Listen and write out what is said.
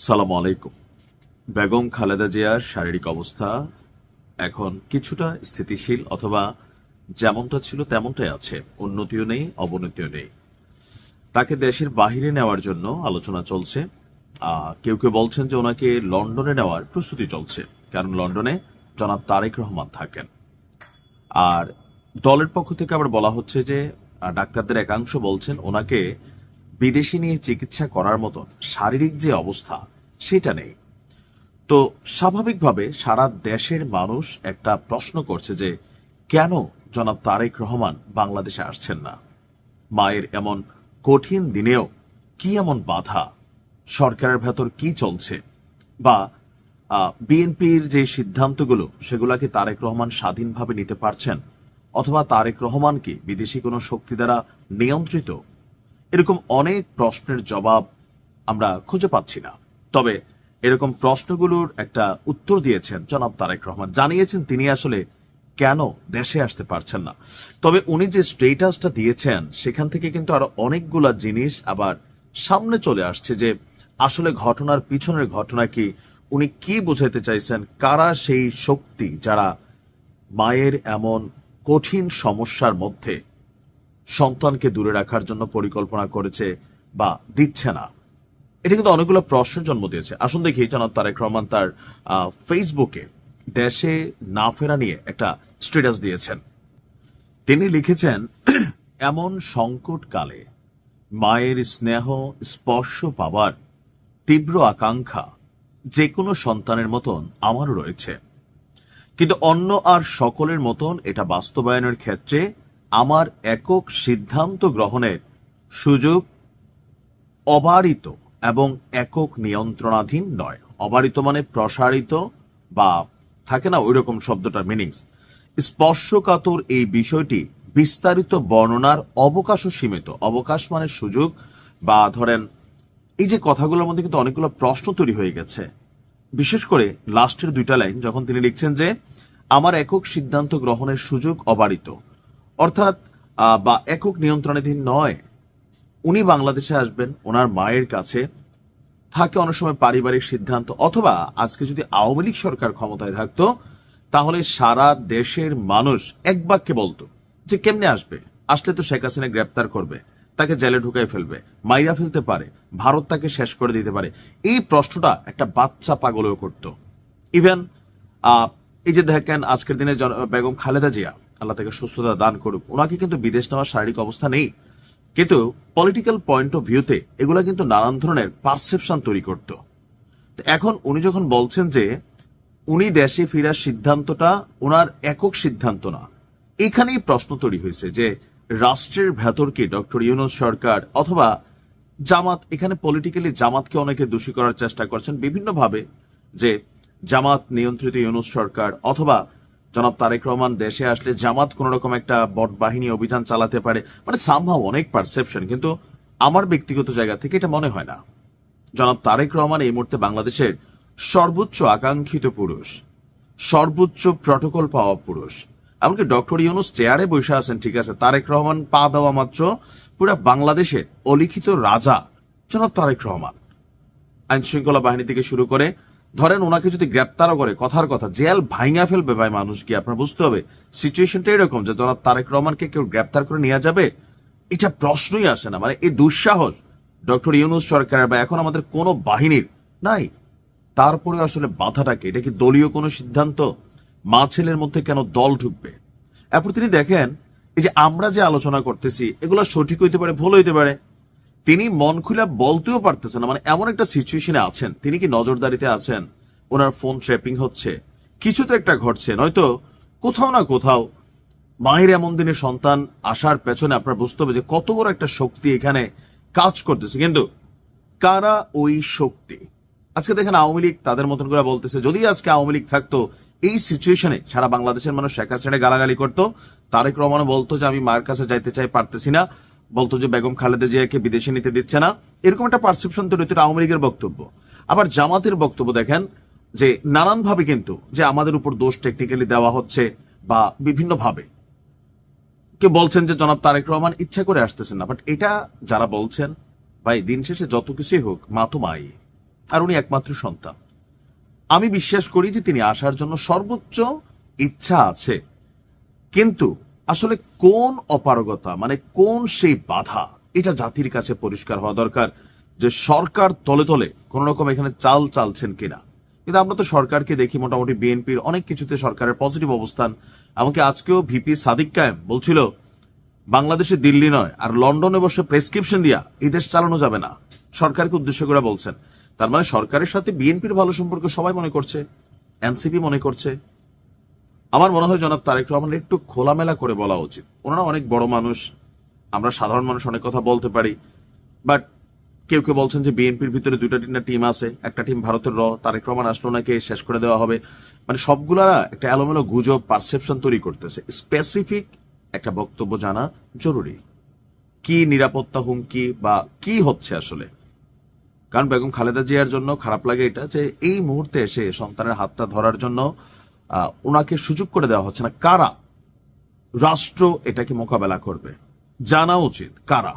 সালাম আলাইকুম। বেগম খালেদা জিয়ার শারীরিক অবস্থা এখন কিছুটা স্থিতিশীল, অথবা যেমনটা ছিল তেমনটাই আছে, উন্নতিও নেই অবনতিও নেই। তাকে দেশের বাহিরে নেওয়ার জন্য আলোচনা চলছে। কেউ কেউ বলছেন যে ওনাকে লন্ডনে নেওয়ার প্রস্তুতি চলছে, কারণ লন্ডনে জনাব তারেক রহমান থাকেন। আর দলের পক্ষ থেকে আবার বলা হচ্ছে যে ডাক্তারদের একাংশ বলছেন ওনাকে বিদেশে নিয়ে চিকিৎসা করার মতন শারীরিক যে অবস্থা সেটা নেই। তো স্বাভাবিকভাবে সারা দেশের মানুষ একটা প্রশ্ন করছে যে কেন জনাব তারেক রহমান বাংলাদেশে আসছেন না। মায়ের এমন কঠিন দিনেও কি এমন বাধা, সরকারের ভেতর কি চলছে, বা বিএনপির যে সিদ্ধান্তগুলো সেগুলা কি তারেক রহমান স্বাধীনভাবে নিতে পারছেন, অথবা তারেক রহমান কি বিদেশি কোনো শক্তি দ্বারা নিয়ন্ত্রিত? এরকম অনেক প্রশ্নের জবাব আমরা খুঁজে পাচ্ছি না। তবে এরকম প্রশ্নগুলোর একটা উত্তর দিয়েছেন জনাব তারেক রহমান, জানিয়েছেন তিনি আসলে কেন দেশে আসতে পারছেন না। তবে উনি যে স্টেটাসটা দিয়েছেন সেখান থেকে কিন্তু আরো অনেকগুলা জিনিস আবার সামনে চলে আসছে, যে আসলে ঘটনার পিছনের ঘটনা কি, উনি কি বোঝাতে চাইছেন, কারা সেই শক্তি যারা মায়ের এমন কঠিন সমস্যার মধ্যে সন্তানকে দূরে রাখার জন্য পরিকল্পনা করেছে বা দিচ্ছে না। এটা কিন্তু অনেকগুলো প্রশ্নের জন্ম দিয়েছে। আসুন দেখি জনাব তারেক রহমান তার ফেসবুকে দেশে না ফেরা নিয়ে একটা স্ট্যাটাস দিয়েছেন। তিনি লিখেছেন, এমন সংকটকালে মায়ের স্নেহ স্পর্শ পাবার তীব্র আকাঙ্ক্ষা যে কোনো সন্তানের মতন আমারও রয়েছে, কিন্তু অন্য আর সকলের মতন এটা বাস্তবায়নের ক্ষেত্রে আমার একক সিদ্ধান্ত গ্রহণের সুযোগ অবারিত এবং একক নিয়ন্ত্রণাধীন নয়। অবারিত মানে প্রসারিত, বা থাকে না ওই রকম শব্দটার মিনিংস। স্পর্শকাতর এই বিষয়টি বিস্তারিত বর্ণনার অবকাশও সীমিত। অবকাশ মানে সুযোগ, বা ধরেন এই যে কথাগুলোর মধ্যে কিন্তু অনেকগুলো প্রশ্ন তৈরি হয়ে গেছে। বিশেষ করে লাস্টের দুইটা লাইন যখন তিনি লিখছেন যে আমার একক সিদ্ধান্ত গ্রহণের সুযোগ অবারিত, অর্থাৎ বা একক নিয়ন্ত্রণাধীন নয়। উনি বাংলাদেশে আসবেন, ওনার মায়ের কাছে থাকে অনেক সময় পারিবারিক সিদ্ধান্ত, অথবা আজকে যদি আওয়ামী লীগ সরকার ক্ষমতায় থাকতো তাহলে সারা দেশের মানুষ এক বাক্যে বলতো যে কেমনে আসবে, আসলে তো শেখ হাসিনা গ্রেপ্তার করবে, তাকে জেলে ঢুকাই ফেলবে, মাইরা ফেলতে পারে, ভারত তাকে শেষ করে দিতে পারে। এই প্রশ্নটা একটা বাচ্চা পাগলেও করত। ইভেন এই যে দেখেন আজকের দিনে বেগম খালেদা জিয়া, আল্লাহ তাকে সুস্থতা দান করুক, ওনাকে কিন্তু বিদেশ নেওয়ার শারীরিক অবস্থা নেই, কিন্তু পলিটিক্যাল পয়েন্ট অফ ভিউতে এগুলা কিন্তু নানান ধরনের পারসেপশন তৈরি করত। এখন উনি যখন বলছেন যে উনি দেশে ফেরার সিদ্ধান্তটা ওনার একক সিদ্ধান্ত না, এখানেই প্রশ্ন তৈরি হয়েছে যে রাষ্ট্রের ভেতর কি ডক্টর ইউনূস সরকার অথবা জামাত, এখানে পলিটিক্যালি জামাতকে অনেকে দোষী করার চেষ্টা করছেন বিভিন্নভাবে, যে জামাত নিয়ন্ত্রিত ইউনূস সরকার, অথবা জনাব তারেক রহমান দেশে আসলে জামাত কোন রকম একটা বট বাহিনী অভিযান চালাতে পারে, মানে সামহাও অনেক পারসেপশন। কিন্তু আমার ব্যক্তিগত জায়গা থেকে এটা মনে হয় না। জনাব তারেক রহমান এই মুহূর্তে বাংলাদেশের সর্বোচ্চ আকাঙ্ক্ষিত পুরুষ, সর্বোচ্চ প্রটোকল পাওয়া পুরুষ। এমনকি ডক্টর ইউনূস চেয়ারে বসে আছেন, ঠিক আছে, তারেক রহমান পা দেওয়া মাত্র পুরো বাংলাদেশের অলিখিত রাজা জনাব তারেক রহমান। আইন শৃঙ্খলা বাহিনী থেকে শুরু করে ধরেন ওনাকে যদি গ্রেপ্তারও করে, কথার কথা জেল ভাইঙা ফেলবে ভাই মানুষ গিয়ে। আপনার বুঝতে হবে সিচুয়েশনটা এরকম যে জনাব তারেক রহমানকে কেউ গ্রেপ্তার করে নিয়ে যাবে, এটা প্রশ্নই আসে না। মানে এই দুঃসাহস ডক্টর ইউনূস সরকারের বা এখন আমাদের কোনো বাহিনীর নাই। তারপরে আসলে বাধাটাকে, এটা কি দলীয় কোনো সিদ্ধান্ত? মা ছেলের মধ্যে কেন দল ঢুকবে? এরপর তিনি দেখেন এই যে আমরা যে আলোচনা করতেছি এগুলো সঠিক হইতে পারে, ভুল হইতে পারে, তিনি মন খুলে বলতেও পারতেছেন না। মানে এমন একটা সিচুয়েশনে আছেন, তিনি কি নজরদারিতে আছেন, ওনার ফোন ট্র্যাপিং হচ্ছে, কিছু তো একটা ঘটছে, নয়তো কোথাও না কোথাও মায়ের এমন দিনে সন্তান আসার পেছনে আপনার বুঝতে হবে যে কত বড় একটা শক্তি এখানে কাজ করতেছে। কিন্তু কারা ওই শক্তি? আজকে দেখেন আওয়ামী লীগ তাদের মতন করে বলতেছে, যদি আজকে আওয়ামী লীগ থাকতো এই সিচুয়েশনে সারা বাংলাদেশের মানুষ শেখ হাসিনা গালাগালি করতো, তারেক রহমান বলতো যে আমি মায়ের কাছে যাইতে চাই পারতেছি না, বলতো যে বেগম খালেদা জিয়াকে বিদেশে নিতে দিচ্ছে না, এরকম একটা পারসেপশন তৈরি হতো আওয়ামী লীগের বক্তব্য। আবার জামাতের বক্তব্য দেখেন যে নানান ভাবে কিন্তু যে আমাদের উপর দোষ টেকনিক্যালি দেওয়া হচ্ছে, বা বিভিন্ন ভাবে কেউ বলছেন যে জনাব তারেক রহমান ইচ্ছা করে আসতেছেন না। বাট এটা যারা বলছেন, ভাই দিন শেষে যত কিছুই হোক মা তো মাই, আর উনি একমাত্র সন্তান। আমি বিশ্বাস করি যে তিনি আসার জন্য সর্বোচ্চ ইচ্ছা আছে, কিন্তু আসলে কোন অপারগতা, মানে কোন সেই বাধা, এটা জাতির কাছে পরিষ্কার হওয়া দরকার, যে সরকার তলে তলে কোন রকম এখানে চাল চালছেন কিনা। কিন্তু আমরা তো সরকারকে দেখি মোটামুটি বিএনপির অনেক কিছুতে সরকারের পজিটিভ অবস্থান। এমনকি আজকেও ভিপি সাদিক কায়েম বলছিল বাংলাদেশে দিল্লি নয় আর লন্ডনে বসে প্রেসক্রিপশন দিয়া এই দেশ চালানো যাবে না, সরকারকে উদ্দেশ্য করে বলছেন। তার মানে সরকারের সাথে বিএনপির ভালো সম্পর্ক সবাই মনে করছে, এনসিপি মনে করছে। আমার মনে হয় জনাব তারেক রহমানের একটু খোলামেলা করে বলা উচিত। ওনারা অনেক বড় মানুষ, আমরা সাধারণ মানুষ অনেক কথা বলতে পারি, বাট কেউ কেউ বলছেন যে বিএনপির ভিতরে 2-3টা টিম আছে, একটা টিম ভারতের তারেক রহমান আসলো নাকি শেষ করে দেওয়া হবে, মানে সবগুলা একটা এলোমেলো গুজব পারসেপশন তৈরি করতেছে। স্পেসিফিক একটা বক্তব্য জানা জরুরি, কি নিরাপত্তা হুমকি বা কি হচ্ছে আসলে। কারণ বেগম খালেদা জিয়ার জন্য খারাপ লাগে এটা যে এই মুহূর্তে এসে সন্তানের হাতটা ধরার জন্য ওনাকে সুযোগ করে দেওয়া হচ্ছে না। কারা রাষ্ট্র এটাকে মোকাবেলা করবে, জানা উচিত কারা।